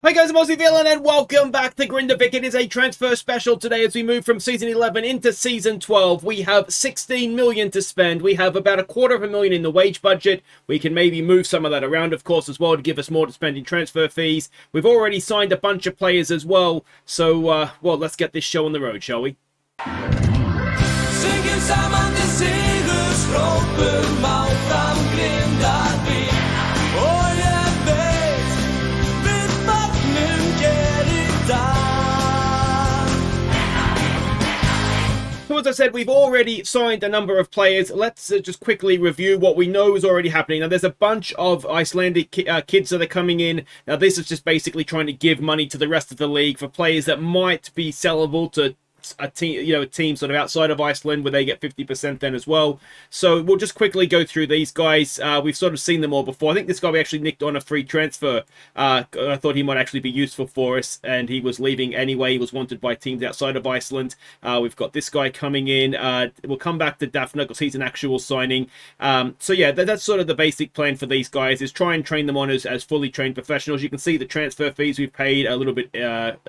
Hi guys, I'm Aussie Villain and welcome back to Grindavik. It is a transfer special today as we move from Season 11 into Season 12. We have 16 million to spend. We have about $250,000 in the wage budget. We can maybe move some of that around, of course, as well to give us more to spend in transfer fees. We've already signed a bunch of players as well. So, well, let's get this show on the road, shall we? So as I said, we've already signed a number of players. Let's just quickly review what we know is already happening. Now, there's a bunch of Icelandic kids that are coming in. Now, this is just basically trying to give money to the rest of the league for players that might be sellable to a team sort of outside of Iceland where they get 50% then as well. So we'll just quickly go through these guys. We've sort of seen them all before. I think this guy we actually nicked on a free transfer. I thought he might actually be useful for us, and he was leaving anyway. He was wanted by teams outside of Iceland. We've got this guy coming in. We'll come back to Daphne because he's an actual signing. So yeah, that's sort of the basic plan for these guys, is try and train them on as fully trained professionals. You can see the transfer fees we've paid a little bit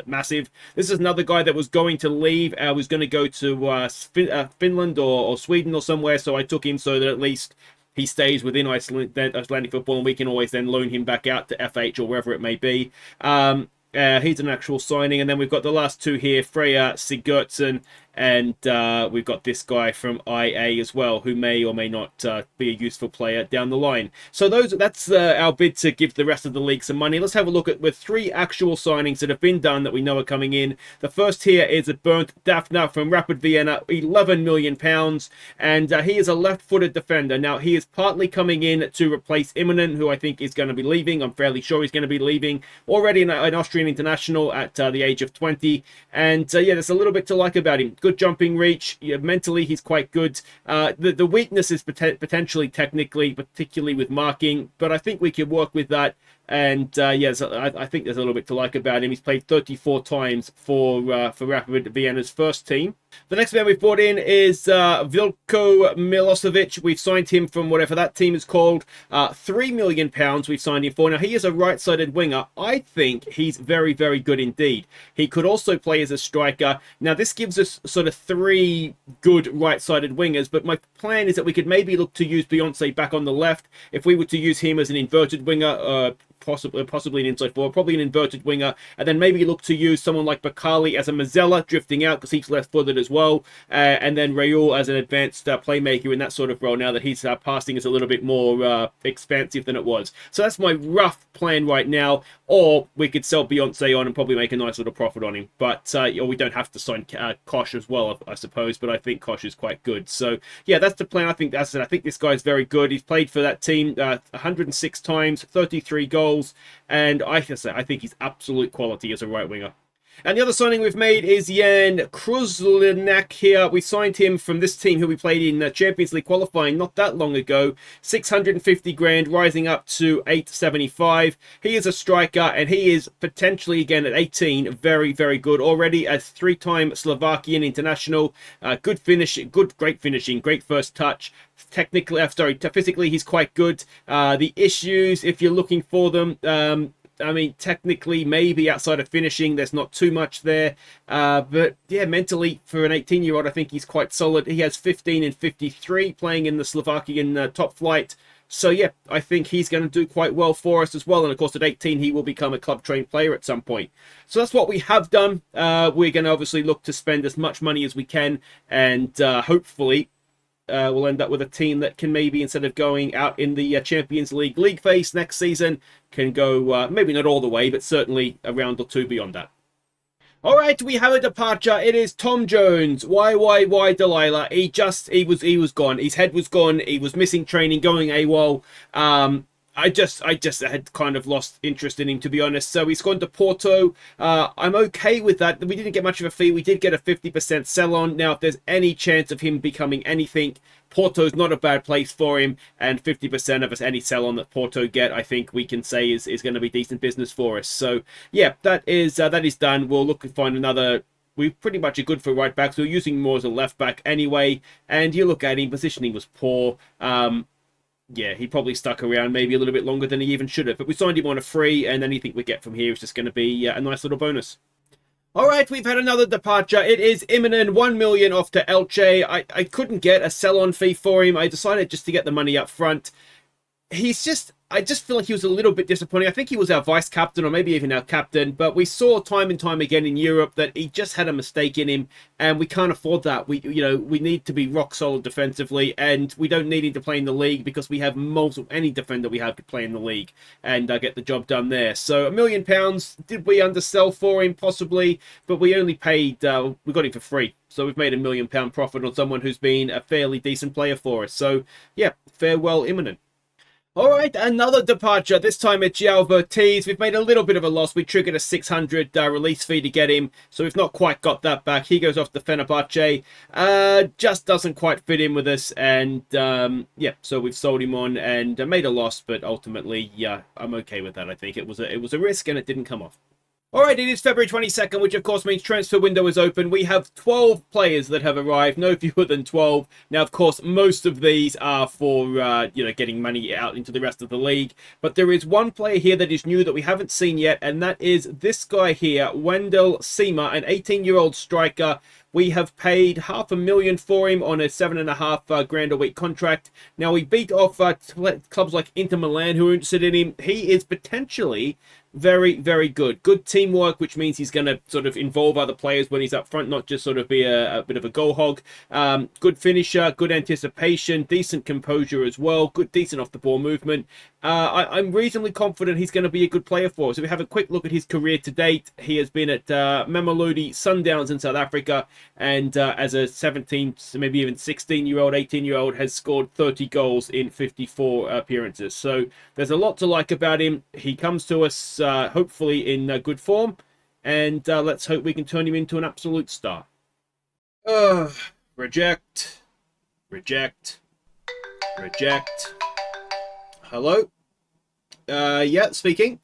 massive. This is another guy that was going to leave. Was going to go to Finland or Sweden or somewhere, so I took him so that at least he stays within Icelandic football, and we can always then loan him back out to FH or wherever it may be. He's an actual signing, and then we've got the last two here, Freya Sigurdsson, and we've got this guy from IA as well, who may or may not be a useful player down the line. So that's our bid to give the rest of the league some money. Let's have a look at with three actual signings that have been done that we know are coming in. The first here is a Bernd Daphne from Rapid Vienna, £11 million, and he is a left-footed defender. Now, he is partly coming in to replace Immonen, who I think is going to be leaving. I'm fairly sure he's going to be leaving. Already an Austrian international at the age of 20, and yeah, there's a little bit to like about him. Good jumping reach. Yeah, mentally, he's quite good. The weakness is potentially technically, particularly with marking, but I think we could work with that. And yes, I think there's a little bit to like about him. He's played 34 times for Rapid Vienna's first team. The next man we've brought in is Vilko Milosevic. We've signed him from whatever that team is called. £3 million we've signed him for. Now, he is a right-sided winger. I think he's very, very good indeed. He could also play as a striker. Now, this gives us sort of three good right-sided wingers, but my plan is that we could maybe look to use Beyonce back on the left. If we were to use him as an inverted winger, possibly an inside forward, probably an inverted winger, and then maybe look to use someone like Bakali as a Mazzella drifting out because he's left-footed as well, and then Raul as an advanced playmaker in that sort of role now that his passing is a little bit more expansive than it was. So that's my rough plan right now, or we could sell Beyonce on and probably make a nice little profit on him, but or we don't have to sign Kosh as well, I suppose, but I think Kosh is quite good. So yeah, that's the plan. I think this guy's very good. He's played for that team 106 times, 33 goals, and I think he's absolute quality as a right winger. And the other signing we've made is Jan Kruzlinak here. We signed him from this team who we played in Champions League qualifying not that long ago. 650 grand, rising up to 875. He is a striker, and he is potentially, again, at 18, very, very good. Already a three-time Slovakian international. Good finish, great finishing, great first touch. Technically, physically, he's quite good. The issues, if you're looking for them, I mean, technically, maybe outside of finishing, there's not too much there. But yeah, mentally, for an 18-year-old, I think he's quite solid. He has 15 and 53 playing in the Slovakian top flight. So yeah, I think he's going to do quite well for us as well. And of course, at 18, he will become a club-trained player at some point. So that's what we have done. We're going to obviously look to spend as much money as we can. And hopefully, we'll end up with a team that can maybe, instead of going out in the Champions League phase next season, can go maybe not all the way, but certainly a round or two beyond that. All right, we have a departure. It is Tom Jones. Why, Delilah? He was gone. His head was gone. He was missing training, going AWOL. I just had kind of lost interest in him, to be honest. So he's gone to Porto. I'm okay with that. We didn't get much of a fee. We did get a 50% sell on. Now, if there's any chance of him becoming anything, Porto's not a bad place for him. And 50% of us, any sell on that Porto get, I think we can say is going to be decent business for us. So yeah, that is done. We'll look to find another. We pretty much are good for right backs. We're using more as a left back anyway. And you look at him, positioning was poor. yeah, he probably stuck around maybe a little bit longer than he even should have. But we signed him on a free, and anything we get from here is just going to be a nice little bonus. All right, we've had another departure. It is imminent. 1 million off to Elche. I couldn't get a sell-on fee for him. I decided just to get the money up front. I just feel like he was a little bit disappointing. I think he was our vice captain or maybe even our captain, but we saw time and time again in Europe that he just had a mistake in him, and we can't afford that. We need to be rock solid defensively, and we don't need him to play in the league because we have any defender we have to play in the league and get the job done there. So £1 million, did we undersell for him? Possibly, but we only paid, we got him for free. So we've made £1 million profit on someone who's been a fairly decent player for us. So yeah, farewell imminent. All right, another departure. This time it's João Vertez. We've made a little bit of a loss. We triggered a 600 release fee to get him, so we've not quite got that back. He goes off to Fenerbahce. Just doesn't quite fit in with us, and yeah, so we've sold him on and made a loss. But ultimately, yeah, I'm okay with that. I think it was a risk, and it didn't come off. All right, it is February 22nd, which of course means transfer window is open. We have 12 players that have arrived, no fewer than 12. Now, of course, most of these are for, getting money out into the rest of the league. But there is one player here that is new that we haven't seen yet, and that is this guy here, Wendell Sima, an 18-year-old striker. We have paid $500,000 for him on a $7.5 a week contract. Now, we beat off clubs like Inter Milan who are interested in him. He is potentially very, very good. Good teamwork, which means he's going to sort of involve other players when he's up front, not just sort of be a bit of a goal hog. Good finisher, good anticipation, decent composure as well, decent off the ball movement. I'm reasonably confident he's going to be a good player for us. If we have a quick look at his career to date, he has been at Mamelodi Sundowns in South Africa, and as a 17, maybe even 16-year-old, 18-year-old, has scored 30 goals in 54 appearances. So there's a lot to like about him. He comes to us hopefully in good form, and let's hope we can turn him into an absolute star. Reject. Hello? Yeah, speaking.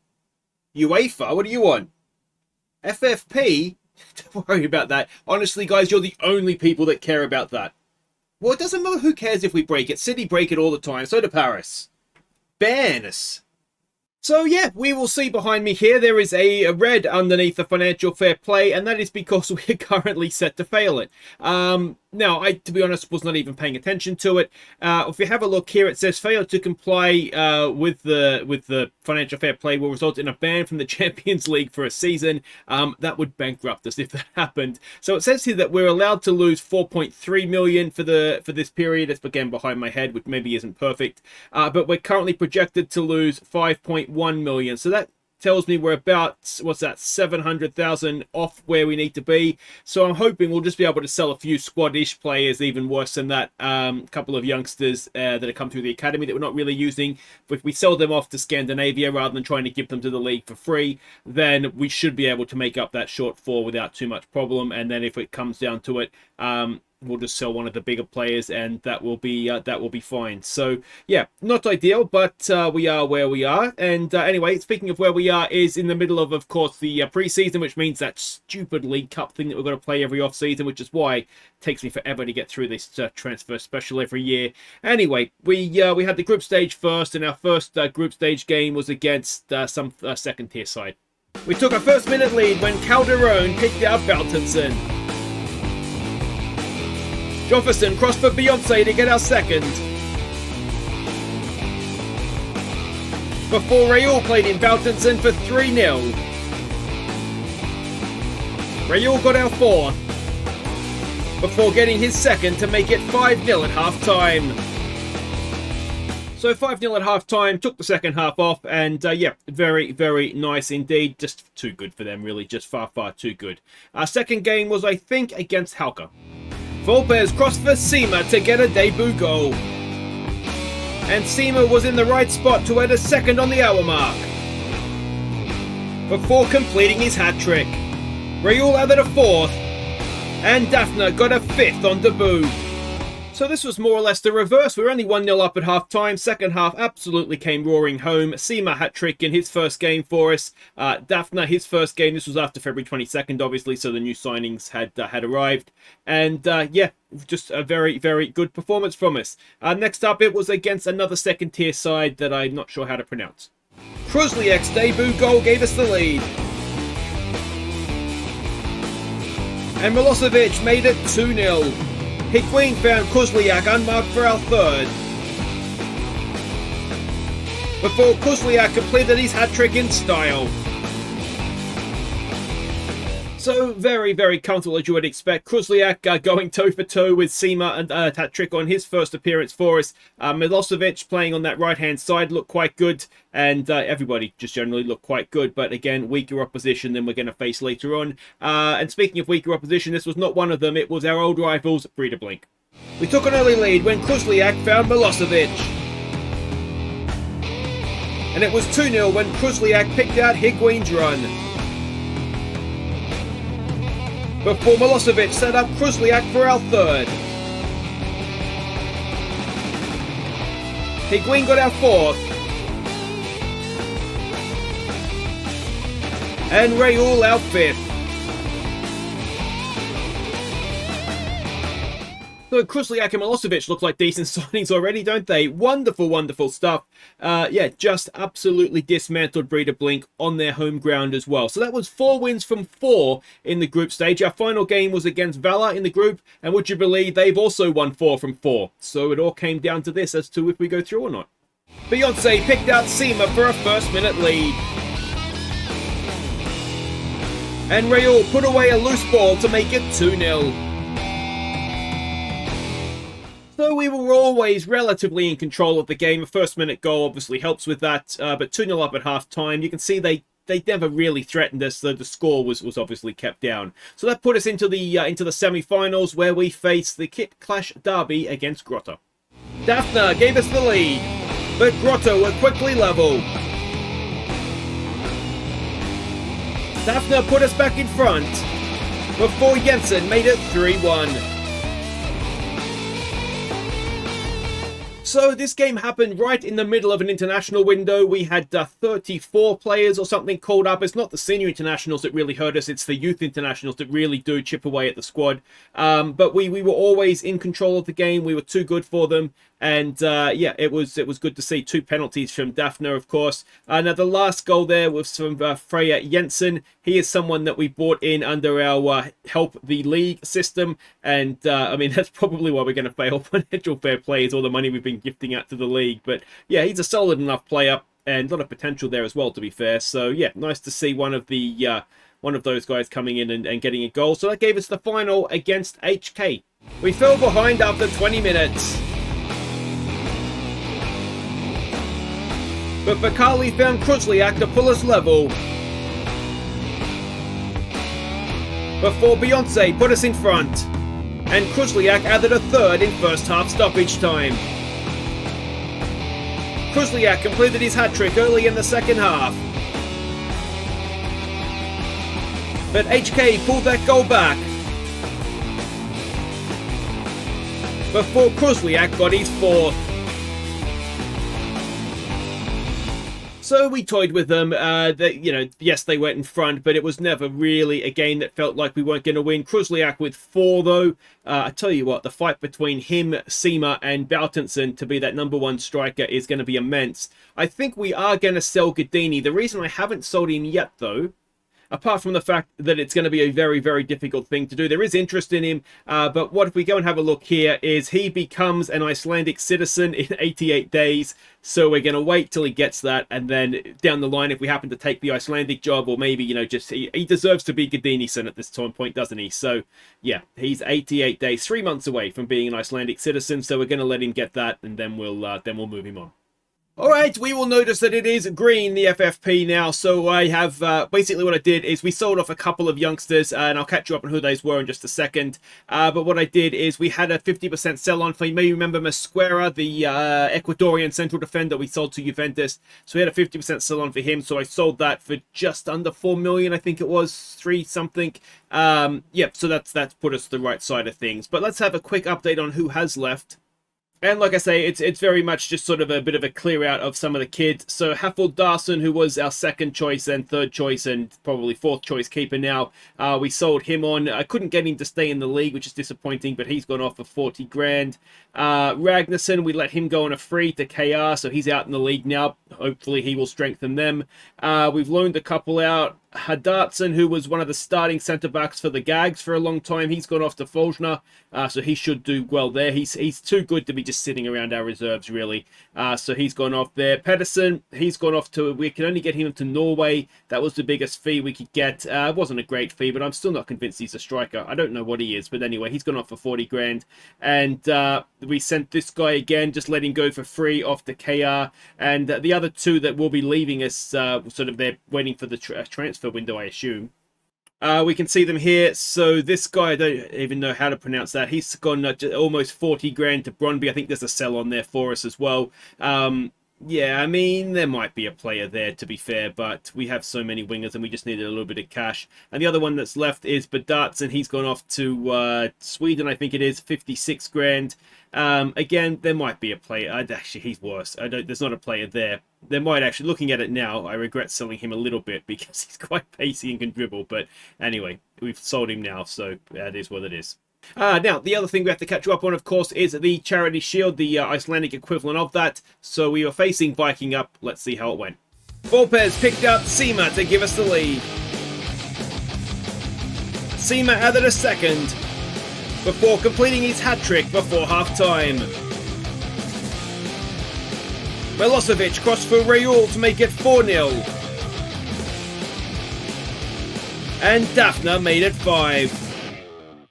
UEFA, what do you want? FFP? Don't worry about that. Honestly, guys, you're the only people that care about that. Well, it doesn't matter who cares if we break it. City break it all the time. So do Paris. Ban us. So yeah, we will see behind me here, there is a red underneath the financial fair play, and that is because we are currently set to fail it. Now, I, to be honest, was not even paying attention to it. If you have a look here, it says failure to comply with the financial fair play will result in a ban from the Champions League for a season. That would bankrupt us if that happened. So it says here that we're allowed to lose 4.3 million for this period. It's again behind my head, which maybe isn't perfect. But we're currently projected to lose 5.1 million. So that tells me we're about, what's that, 700,000 off where we need to be. So I'm hoping we'll just be able to sell a few squad-ish players, even worse than that. A couple of youngsters that have come through the academy that we're not really using. But if we sell them off to Scandinavia rather than trying to give them to the league for free, then we should be able to make up that shortfall without too much problem. And then if it comes down to it, we'll just sell one of the bigger players, and that will be fine. So yeah, not ideal, but we are where we are. And anyway, speaking of where we are, is in the middle of course, the pre-season, which means that stupid League Cup thing that we're going to play every off-season, which is why it takes me forever to get through this transfer special every year. Anyway, we had the group stage first, and our first group stage game was against some second-tier side. We took a first-minute lead when Calderon picked out Baltinson. Jefferson crossed for Beyonce to get our second. Before Raul played in Baltinson for 3-0. Raul got our fourth. Before getting his second to make it 5-0 at half-time. So 5-0 at half-time, took the second half off, and yeah, very, very nice indeed. Just too good for them, really. Just far, far too good. Our second game was, I think, against Halka. Volpez crossed for Sima to get a debut goal. And Sima was in the right spot to add a second on the hour mark. Before completing his hat-trick. Raul added a fourth. And Daphne got a fifth on debut. So this was more or less the reverse. We were only 1-0 up at half-time. Second half absolutely came roaring home. Seema hat-trick in his first game for us. Daphne, his first game. This was after February 22nd, obviously, so the new signings had arrived. And, yeah, just a very, very good performance from us. Next up, it was against another second-tier side that I'm not sure how to pronounce. Kruzliak's debut goal gave us the lead. And Milosevic made it 2-0. Higuain found Kruzliak unmarked for our third. Before Kruzliak completed his hat-trick in style. So, very, very comfortable as you would expect. Kruzliak going toe-for-toe with Seema and hat-trick on his first appearance for us. Milosevic playing on that right-hand side looked quite good. And everybody just generally looked quite good. But again, weaker opposition than we're going to face later on. And speaking of weaker opposition, this was not one of them. It was our old rivals, Grindavik. We took an early lead when Kruzliak found Milosevic. And it was 2-0 when Kruzliak picked out Higuain's run. Before Milosevic set up Kruzliak for our third. Higuain got our fourth. And Raul our fifth. So Kruzliak and Milosevic look like decent signings already, don't they? Wonderful, wonderful stuff. Yeah, just absolutely dismantled Grindavik on their home ground as well. So that was 4 wins from 4 in the group stage. Our final game was against Vala in the group, and would you believe they've also won 4 from 4. So it all came down to this as to if we go through or not. Beyonce picked out Seema for a first-minute lead. And Raul put away a loose ball to make it 2-0. So we were always relatively in control of the game. A first-minute goal obviously helps with that, but 2-0 up at half-time. You can see they never really threatened us, so the score was obviously kept down. So that put us into the semi-finals, where we faced the Kit Clash derby against Grotto. Daphne gave us the lead, but Grotto were quickly level. Daphne put us back in front, before Jensen made it 3-1. So this game happened right in the middle of an international window. We had 34 players or something called up. It's not the senior internationals that really hurt us. It's the youth internationals that really do chip away at the squad. But we were always in control of the game. We were too good for them. And yeah, it was good to see 2 penalties from Daphne, of course. Now the last goal there was from Freya Jensen. He is someone that we brought in under our help the league system, and I mean that's probably why we're going to fail financial fair play, is all the money we've been gifting out to the league. But yeah, he's a solid enough player and a lot of potential there as well, to be fair. So yeah, nice to see one of those guys coming in and getting a goal. So that gave us the final against HK. We fell behind after 20 minutes. But Bakali found Kruzliak to pull us level. Before Beyonce put us in front. And Kruzliak added a third in first half stoppage time. Kruzliak completed his hat-trick early in the second half. But HK pulled that goal back. Before Kruzliak got his fourth. So we toyed with them. Yes, they went in front, but it was never really a game that felt like we weren't going to win. Kruzliak with 4, though. I tell you what, the fight between him, Seema, and Bautenson to be that #1 striker is going to be immense. I think we are going to sell Gadini. The reason I haven't sold him yet, though, apart from the fact that it's going to be a very, very difficult thing to do. There is interest in him, but what if we go and have a look here is he becomes an Icelandic citizen in 88 days. So we're going to wait till he gets that, and then down the line, if we happen to take the Icelandic job, or maybe, just he deserves to be Gadini-son at this point, doesn't he? So yeah, he's 88 days, 3 months away from being an Icelandic citizen. So we're going to let him get that, and then we'll move him on. All right, we will notice that it is green, the FFP now. So I have basically what I did is we sold off a couple of youngsters, and I'll catch you up on who those were in just a second. But what I did is we had a 50% sell on for, you may remember Mosquera, the Ecuadorian central defender we sold to Juventus. So we had a 50% sell on for him. So I sold that for just under 4 million, I think it was 3 something. Yep, so that's put us to the right side of things. But let's have a quick update on who has left. And like I say, it's very much just sort of a bit of a clear out of some of the kids. So Hafel Darson, who was our second choice and third choice and probably fourth choice keeper now, we sold him on. I couldn't get him to stay in the league, which is disappointing, but he's gone off for 40 grand. Ragnarsson, we let him go on a free to KR, so he's out in the league now. Hopefully he will strengthen them. We've loaned a couple out. Hadartson, who was one of the starting centre-backs for the Gags for a long time, he's gone off to Folgner, so he should do well there. He's too good to be just sitting around our reserves, really. So he's gone off there. Pedersen, he's gone off to, we can only get him to Norway. That was the biggest fee we could get. It wasn't a great fee, but I'm still not convinced he's a striker. I don't know what he is, but anyway, he's gone off for 40 grand. And we sent this guy again, just let him go for free off to KR. And the other two that will be leaving us, sort of they're waiting for the transfer window, I assume. We can see them here. So this guy, I don't even know how to pronounce that. He's gone almost 40 grand to Brøndby. I think there's a sell on there for us as well. Yeah, I mean, there might be a player there, to be fair, but we have so many wingers and we just needed a little bit of cash. And the other one that's left is Badarts, and he's gone off to Sweden, I think it is, 56 grand. Again, there might be a player. Actually, he's worse. There's not a player there. There might actually, looking at it now, I regret selling him a little bit because he's quite pacey and can dribble. But anyway, we've sold him now, so that is what it is. Now, the other thing we have to catch you up on, of course, is the Charity Shield, the Icelandic equivalent of that. So we were facing Viking up. Let's see how it went. Volpez picked up Sima to give us the lead. Sima added a second before completing his hat-trick before half-time. Milosevic crossed for Raul to make it 4-0. And Daphne made it 5.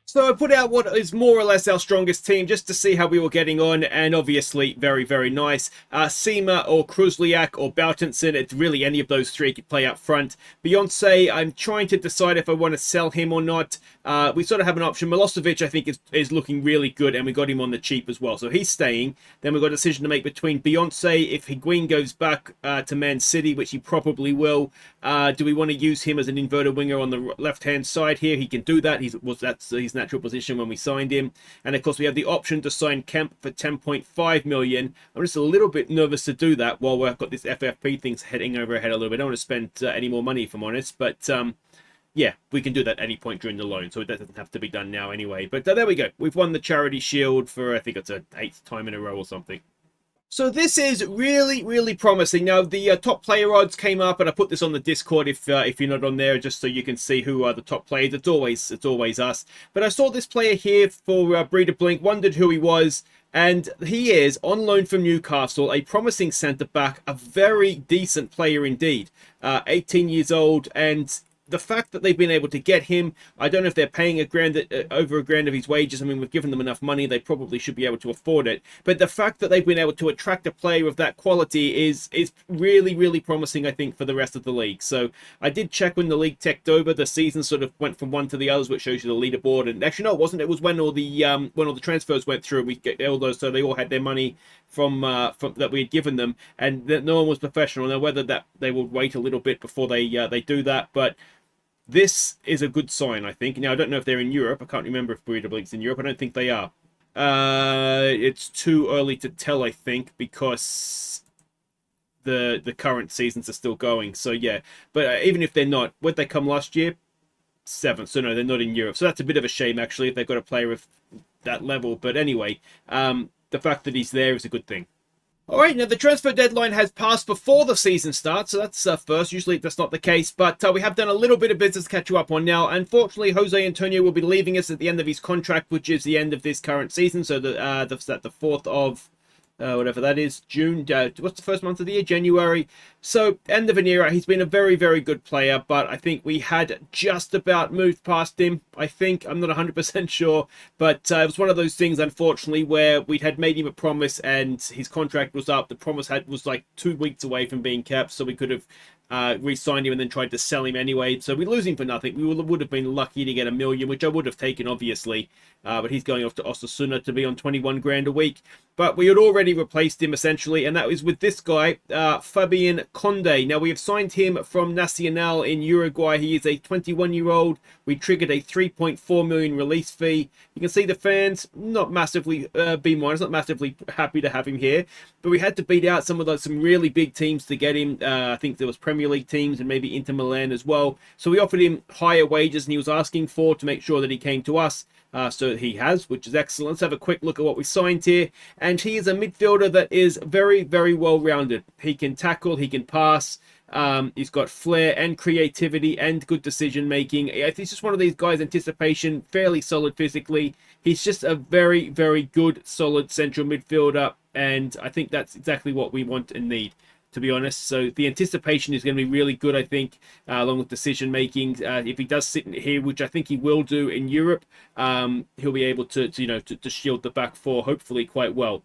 So I put out what is more or less our strongest team just to see how we were getting on, and obviously very, very nice. Sima or Kruzliak or Bautenson, it's really any of those three could play up front. Beyonce, I'm trying to decide if I want to sell him or not. We sort of have an option. Milosevic, I think, is looking really good, and we got him on the cheap as well. So he's staying. Then we've got a decision to make between Beyonce, if Higuain goes back to Man City, which he probably will. Do we want to use him as an inverted winger on the left-hand side here? He can do that. That's his natural position when we signed him. And of course, we have the option to sign Kemp for 10.5 million. I'm just a little bit nervous to do that while we've got this FFP thing heading over ahead a little bit. I don't want to spend any more money, if I'm honest, but yeah, we can do that at any point during the loan, so it doesn't have to be done now anyway. But there we go. We've won the Charity Shield for, I think it's an 8th time in a row or something. So this is really, really promising. Now, the top player odds came up, and I put this on the Discord if you're not on there, just so you can see who are the top players. It's always us. But I saw this player here for Breeder Blink, wondered who he was, and he is on loan from Newcastle, a promising centre-back, a very decent player indeed. 18 years old, and the fact that they've been able to get him, I don't know if they're paying over a grand of his wages. I mean, we've given them enough money. They probably should be able to afford it. But the fact that they've been able to attract a player of that quality is really, really promising, I think, for the rest of the league. So I did check when the league teched over. The season sort of went from one to the others, which shows you the leaderboard. And actually, no, it wasn't. It was when all the transfers went through. We get all those, so they all had their money from that we had given them, and that no one was professional. Now, whether that they will wait a little bit before they do that, but this is a good sign, I think. Now, I don't know if they're in Europe. I can't remember if Breeder Blink's in Europe. I don't think they are. It's too early to tell, I think, because the current seasons are still going. So, yeah. But even if they're not, where'd they come last year? 7th. So, no, they're not in Europe. So, that's a bit of a shame, actually, if they've got a player of that level. But anyway, the fact that he's there is a good thing. All right, now the transfer deadline has passed before the season starts, so that's first. Usually that's not the case, but we have done a little bit of business to catch you up on now. Unfortunately, Jose Antonio will be leaving us at the end of his contract, which is the end of this current season, so the 4th of whatever that is, June. What's the first month of the year? January. So, end of an era. He's been a very, very good player, but I think we had just about moved past him. I think. I'm not 100% sure, but it was one of those things, unfortunately, where we had made him a promise and his contract was up. The promise was like 2 weeks away from being kept, so we could have re-signed him and then tried to sell him anyway. So we lose him for nothing. We would have been lucky to get $1 million, which I would have taken, obviously. But he's going off to Osasuna to be on 21 grand a week. But we had already replaced him, essentially, and that was with this guy, Fabian Conde. Now, we have signed him from Nacional in Uruguay. He is a 21-year-old. We triggered a 3.4 million release fee. You can see the fans, not massively, not massively happy to have him here. But we had to beat out some really big teams to get him. I think there was Premier League teams and maybe Inter Milan as well. So we offered him higher wages than he was asking for to make sure that he came to us. So he has, which is excellent. Let's have a quick look at what we signed here. And he is a midfielder that is very, very well-rounded. He can tackle, he can pass. He's got flair and creativity and good decision-making. He's just one of these guys, anticipation, fairly solid physically. He's just a very, very good, solid central midfielder. And I think that's exactly what we want and need, to be honest. So the anticipation is going to be really good, I think, along with decision making. If he does sit in here, which I think he will do in Europe, he'll be able to shield the back four, hopefully, quite well.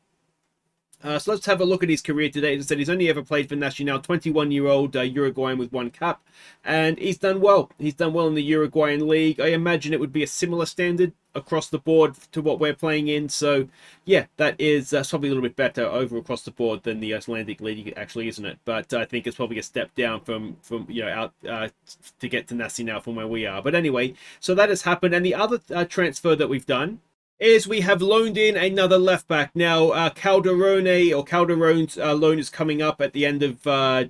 So let's have a look at his career today. As I said, he's only ever played for Nacional, 21-year-old Uruguayan with 1 cap, and he's done well. He's done well in the Uruguayan league. I imagine it would be a similar standard across the board to what we're playing in. So yeah, that is probably a little bit better over across the board than the Icelandic league, actually, isn't it? But I think it's probably a step down from out to get to Nacional from where we are. But anyway, so that has happened, and the other transfer that we've done is we have loaned in another left back. Now, Calderon's loan is coming up at the end of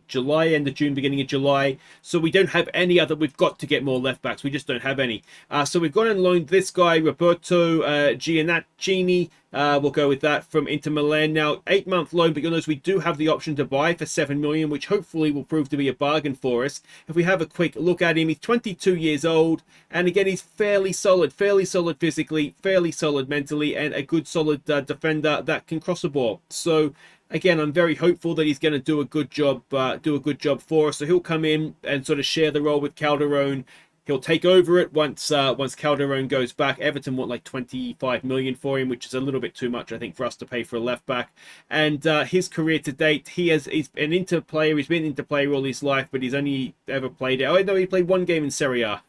July, end of June, beginning of July. So we don't have any other. We've got to get more left backs. We just don't have any. So we've gone and loaned this guy, Roberto Giannacini. We'll go with that from Inter Milan. Now, 8-month loan, but you'll notice we do have the option to buy for 7 million, which hopefully will prove to be a bargain for us. If we have a quick look at him, he's 22 years old, and again, he's fairly solid physically, fairly solid mentally, and a good solid defender that can cross the ball. So again, I'm very hopeful that he's going to do a good job for us. So he'll come in and sort of share the role with Calderon. He'll take over it once Calderon goes back. Everton want like 25 million for him, which is a little bit too much, I think, for us to pay for a left back. And his career to date, he's an Inter player. He's been an Inter player all his life, but he's only ever played. Oh no, he played 1 game in Serie A,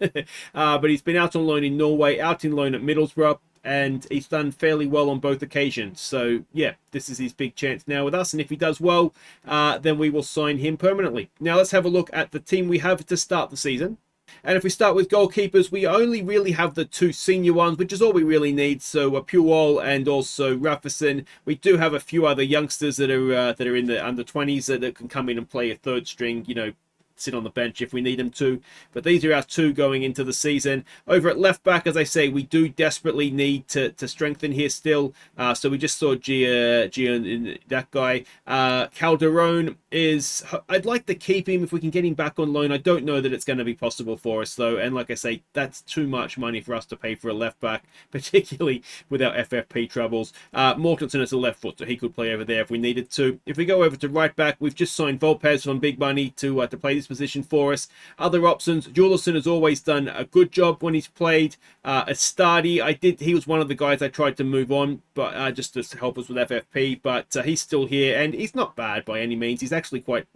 but he's been out on loan in Norway, out in loan at Middlesbrough, and he's done fairly well on both occasions. So yeah, this is his big chance now with us, and if he does well, then we will sign him permanently. Now let's have a look at the team we have to start the season. And if we start with goalkeepers, we only really have the 2 senior ones, which is all we really need. So Puol and also Rafason. We do have a few other youngsters that are in the under 20s that can come in and play a 3rd string, sit on the bench if we need them to. But these are our 2 going into the season. Over at left back, as I say, we do desperately need to strengthen here still. So we just saw Gian, that guy. Calderon is, I'd like to keep him if we can get him back on loan. I don't know that it's going to be possible for us though, and like I say, that's too much money for us to pay for a left back, particularly with our FFP troubles. Mortensen is a left foot, so he could play over there if we needed to. If we go over to right back, we've just signed Volpez on big money to play this position for us. Other options, Juleson has always done a good job when he's played. Astadi, he was one of the guys I tried to move on, but just to help us with FFP, but he's still here, and he's not bad by any means. There's actually quite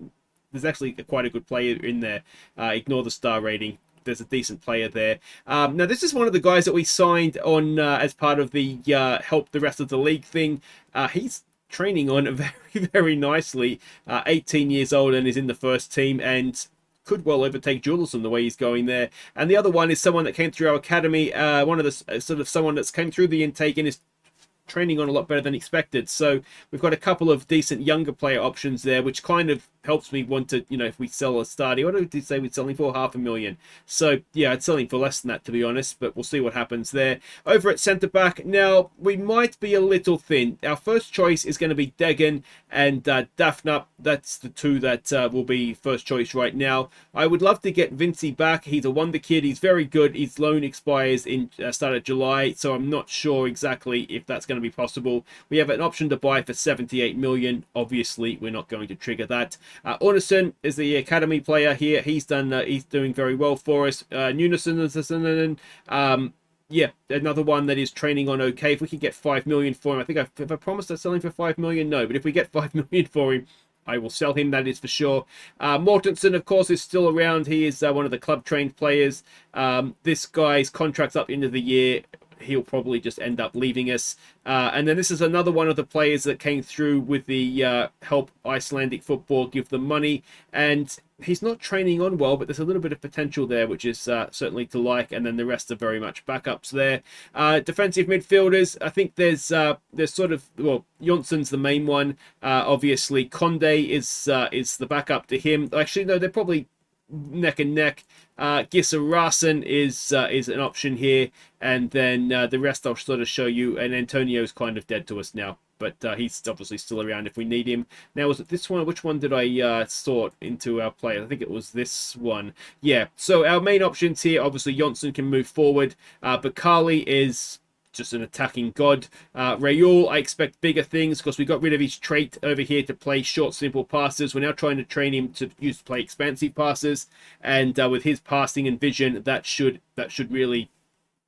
a good player in there. Ignore the star rating. There's a decent player there. Now, this is one of the guys that we signed on as part of the help the rest of the league thing. He's training on very, very nicely. 18 years old and is in the first team and could well overtake Juleson the way he's going there. And the other one is someone that came through our academy, one of the someone that's came through the intake and is training on a lot better than expected. So we've got a couple of decent younger player options there, which kind of helps me want to, if we sell Astadi, what did we say we're selling for? $500,000. So yeah, I'd selling for less than that, to be honest, but we'll see what happens there. Over at centre back, now we might be a little thin. Our first choice is going to be Degen and Daphna. That's the 2 that will be first choice right now. I would love to get Vinci back. He's a wonder kid. He's very good. His loan expires in start of July, so I'm not sure exactly if that's going to be possible. We have an option to buy for 78 million. Obviously, we're not going to trigger that. Ornison is the academy player here. He's doing very well for us. Nuneson, yeah, another one that is training on okay. If we could get 5 million for him, I think if I promised I'd sell him for 5 million, no. But if we get 5 million for him, I will sell him, that is for sure. Mortensen, of course, is still around. He is one of the club-trained players. This guy's contract's up into the year. He'll probably just end up leaving us. And then this is another one of the players that came through with the help Icelandic football give them money. And he's not training on well, but there's a little bit of potential there, which is certainly to like. And then the rest are very much backups there. Defensive midfielders, I think there's sort of, well, Jonsson's the main one. Obviously, Conde is the backup to him. Actually, no, they're probably neck and neck. Gisarasen is an option here, and then the rest I'll sort of show you. And Antonio's kind of dead to us now, but he's obviously still around if we need him. Now, was it this one? Which one did I sort into our player? I think it was this one. Yeah, so our main options here, obviously Jonsson can move forward. Bakali is just an attacking god. Raul, I expect bigger things because we got rid of his trait over here to play short, simple passes. We're now trying to train him to play expansive passes, and with his passing and vision, that should really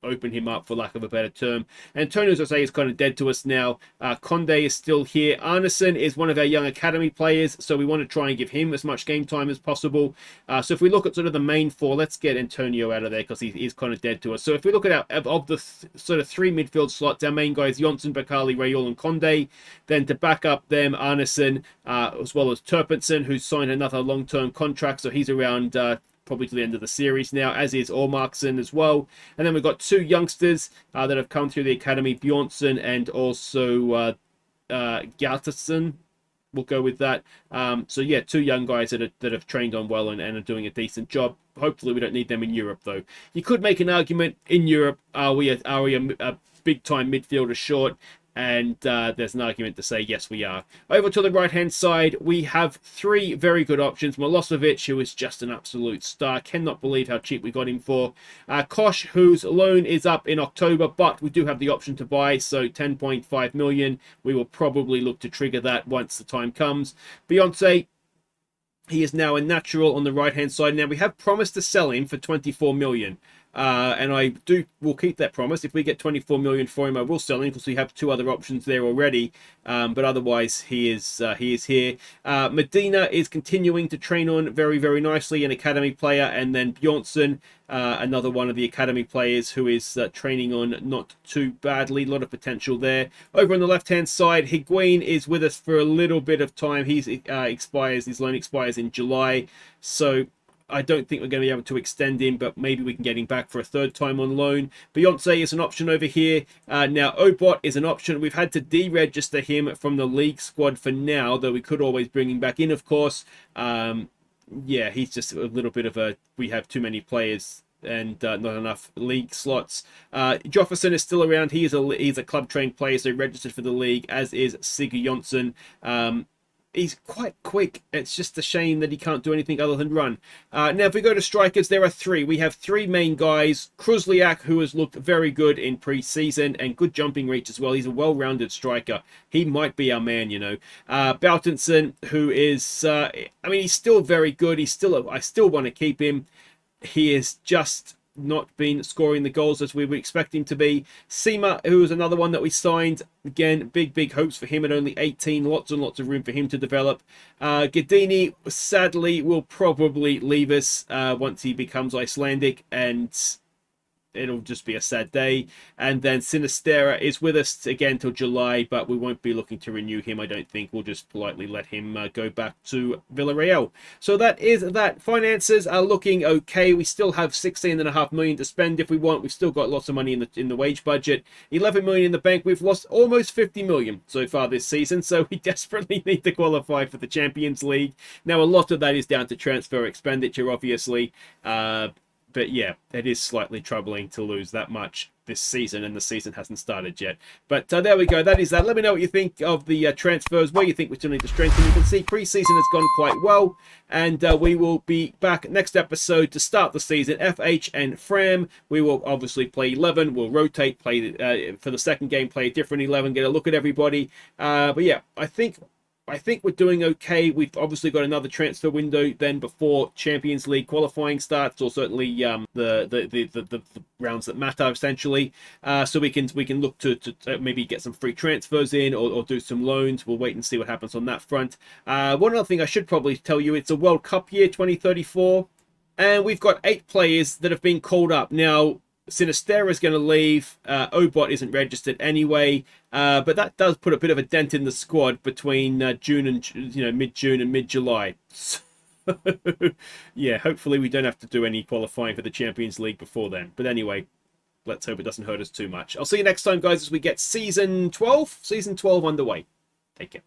open him up, for lack of a better term. Antonio, as I say, is kind of dead to us now. Conde is still here. Arneson is one of our young academy players, so we want to try and give him as much game time as possible. So if we look at sort of the main four, let's get Antonio out of there because he is kind of dead to us. So if we look at of the sort of three midfield slots, our main guys, Jonsson, Bakali, Raul, and Conde. Then to back up them, Arneson, as well as Turpinson, who's signed another long-term contract, so he's around probably to the end of the series now, as is Ormarkson as well. And then we've got two youngsters that have come through the academy, Bjornsson and also Gjaltason. We'll go with that. So yeah, two young guys that have trained on well and are doing a decent job. Hopefully we don't need them in Europe though. You could make an argument in Europe, are we a big time midfielder short? And there's an argument to say, yes, we are. Over to the right-hand side, we have three very good options. Milosevic, who is just an absolute star. Cannot believe how cheap we got him for. Kosh, whose loan is up in October, but we do have the option to buy, so 10.5 million. We will probably look to trigger that once the time comes. Beyonce, he is now a natural on the right-hand side. Now, we have promised to sell him for 24 million. And we'll keep that promise. If we get 24 million for him, I will sell him because we have two other options there already. But otherwise, he is here. Medina is continuing to train on very, very nicely, an academy player, and then Bjornsson, another one of the academy players who is training on not too badly. A lot of potential there. Over on the left-hand side, Higuain is with us for a little bit of time. His loan expires in July, so I don't think we're going to be able to extend him, but maybe we can get him back for a third time on loan. Beyonce is an option over here. Now, Obot is an option. We've had to deregister him from the league squad for now, though we could always bring him back in, of course. Yeah, he's just a little bit of we have too many players and not enough league slots. Jofferson is still around. He's a club-trained player, so registered for the league, as is Sigurd Jonsson. He's quite quick. It's just a shame that he can't do anything other than run. Now, if we go to strikers, there are three. We have three main guys. Kruzliak, who has looked very good in pre-season and good jumping reach as well. He's a well-rounded striker. He might be our man, you know. Bautenson, who is, he's still very good. I still want to keep him. He is just not been scoring the goals as we would expect him to be. Sima, who is another one that we signed. Again, big hopes for him at only 18. Lots and lots of room for him to develop. Gadini, sadly, will probably leave us once he becomes Icelandic, and it'll just be a sad day. And then Sinistera is with us again till July, but we won't be looking to renew him, I don't think. We'll just politely let him go back to Villarreal. So that is that. Finances are looking okay. We still have 16.5 million to spend if we want. We've still got lots of money in the wage budget. 11 million in the bank. We've lost almost 50 million so far this season, so we desperately need to qualify for the Champions League. Now, a lot of that is down to transfer expenditure, obviously. But yeah, it is slightly troubling to lose that much this season, and the season hasn't started yet. But there we go. That is that. Let me know what you think of the transfers, where you think we still need to strengthen. You can see pre-season has gone quite well, and we will be back next episode to start the season. FH and Fram. We will obviously play 11. We'll rotate, play for the second game, play a different 11, get a look at everybody. But yeah, I think I think we're doing okay. We've obviously got another transfer window then before Champions League qualifying starts, or certainly the rounds that matter essentially. So we can look to maybe get some free transfers in, or do some loans. We'll wait and see what happens on that front. One other thing I should probably tell you, it's a World Cup year 2034, and we've got 8 players that have been called up now. Sinistera is going to leave. Obot isn't registered anyway, but that does put a bit of a dent in the squad between June and mid-June and mid-July. So, yeah, hopefully we don't have to do any qualifying for the Champions League before then. But anyway, let's hope it doesn't hurt us too much. I'll see you next time, guys, as we get season 12 underway. Take care.